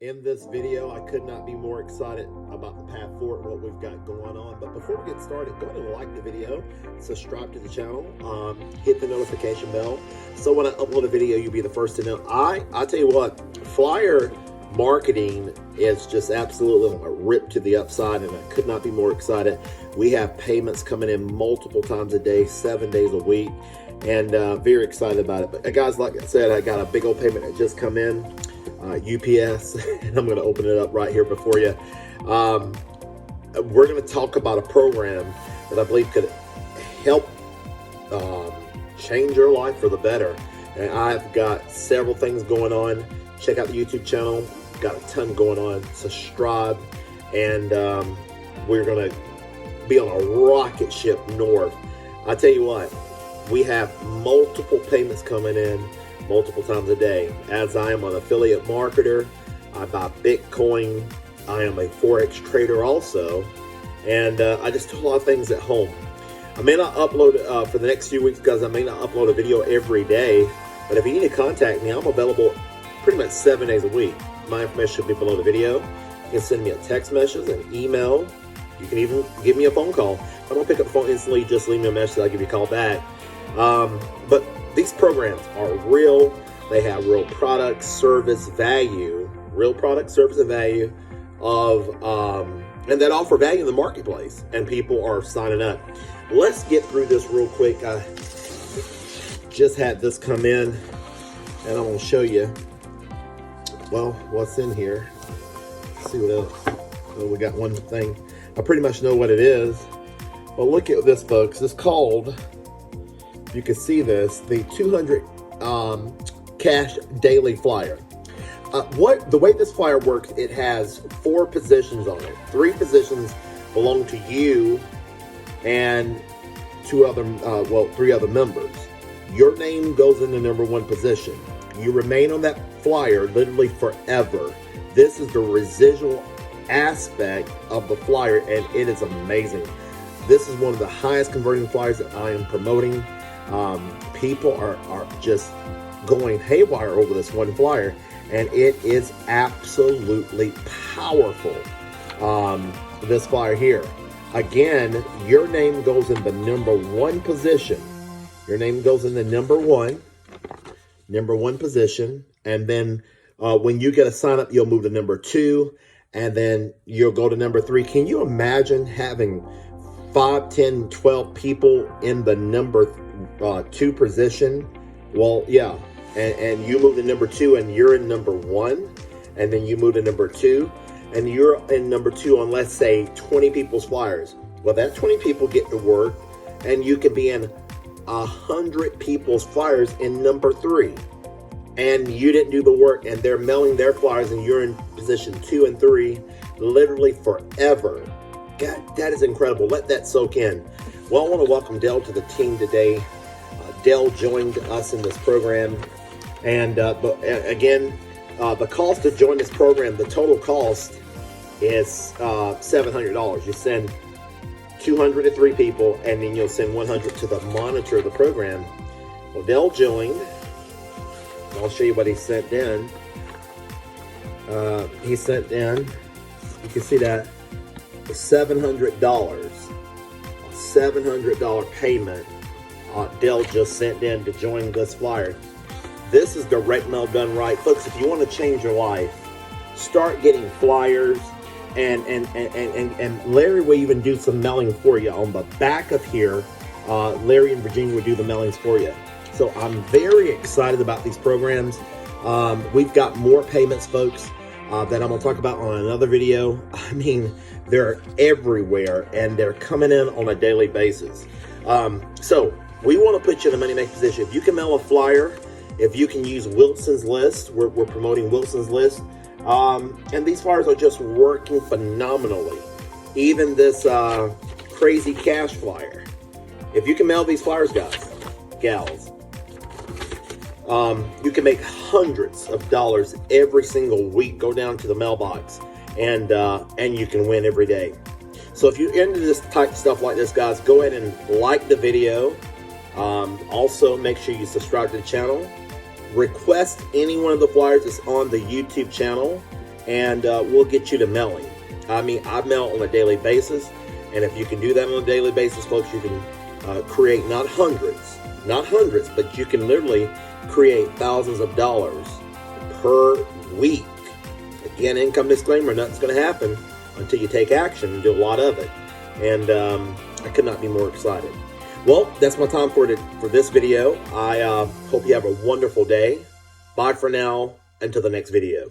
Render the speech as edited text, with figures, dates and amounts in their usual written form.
In this video, I could not be more excited about the path forward, what we've got going on. But before we get started, go ahead and like the video, subscribe to the channel, hit the notification bell. So when I upload a video, you'll be the first to know. I tell you what, flyer marketing is just absolutely a rip to the upside, and I could not be more excited. We have payments coming in multiple times a day, 7 days a week, and very excited about it. But guys, like I said, I got a big old payment that just come in. UPS, and I'm going to open it up right here before you. We're going to talk about a program that I believe could help change your life for the better. And I've got several things going on. Check out the YouTube channel. Got a ton going on. Subscribe, and we're going to be on a rocket ship north. I tell you what, we have multiple payments coming in multiple times a day. As I am an affiliate marketer, I buy Bitcoin. I am a Forex trader also, and I just do a lot of things at home. I may not upload for the next few weeks because I may not upload a video every day, but if you need to contact me, I'm available pretty much 7 days a week. My information should be below the video. You can send me a text message, an email. You can even give me a phone call. If I don't pick up the phone instantly, just leave me a message. I'll give you a call back. But these programs are real. They have real product, service, value, real product, service, and value of, and that offer value in the marketplace, and people are signing up. Let's get through this real quick. I just had this come in, and I'm going to show you, well, what's in here. Let's see what else. Oh, we got one thing. I pretty much know what it is. But look at this, folks. It's called, you can see this, the 200 cash daily flyer. The way this flyer works, it has 4 positions on it. 3 positions belong to you and 3 other members. Your name goes in the number 1 position. You remain on that flyer literally forever. This is the residual aspect of the flyer, and it is amazing. This is one of the highest converting flyers that I am promoting. People are just going haywire over this one flyer, and it is absolutely powerful. This flyer here, again, your name goes in the number 1 position. Your name goes in the number one position, and then when you get a sign up, you'll move to number 2, and then you'll go to number 3. Can you imagine having 5, 10, 12 people in the number 2 position? Well, yeah, and you move to number 2 and you're in number 1, and then you move to number 2 and you're in number 2 on, let's say, 20 people's flyers. Well, that 20 people get to work, and you can be in 100 people's flyers in number 3, and you didn't do the work, and they're mailing their flyers, and you're in position 2 and 3 literally forever. God, that is incredible. Let that soak in. Well, I want to welcome Dell to the team today. Dell joined us in this program, and again, the cost to join this program, the total cost is $700. You send 200 to 3 people, and then you'll send 100 to the monitor of the program. Well, Dell joined. I'll show you what he sent in. He sent in, you can see that, $700. $700 payment Dell just sent in to join this flyer. This is direct mail done right. Folks, if you want to change your life, start getting flyers, and Larry will even do some mailing for you. On the back of here, Larry in Virginia will do the mailings for you. So I'm very excited about these programs. We've got more payments, folks, that I'm going to talk about on another video. I mean, they're everywhere, and they're coming in on a daily basis. So we want to put you in a money-making position. If you can mail a flyer, if you can use Wilson's List, we're promoting Wilson's List, and these flyers are just working phenomenally. Even this crazy cash flyer. If you can mail these flyers, guys, gals, you can make hundreds of dollars every single week. Go down to the mailbox, and you can win every day. So if you're into this type of stuff like this, guys, go ahead and like the video. Also, make sure you subscribe to the channel. Request any one of the flyers that's on the YouTube channel, and we'll get you to mailing. I mean, I mail on a daily basis, and if you can do that on a daily basis, folks, you can create not hundreds, but you can literally create thousands of dollars per week. Again, income disclaimer, nothing's going to happen until you take action and do a lot of it. And I could not be more excited. Well, that's my time for this video. I hope you have a wonderful day. Bye for now. Until the next video.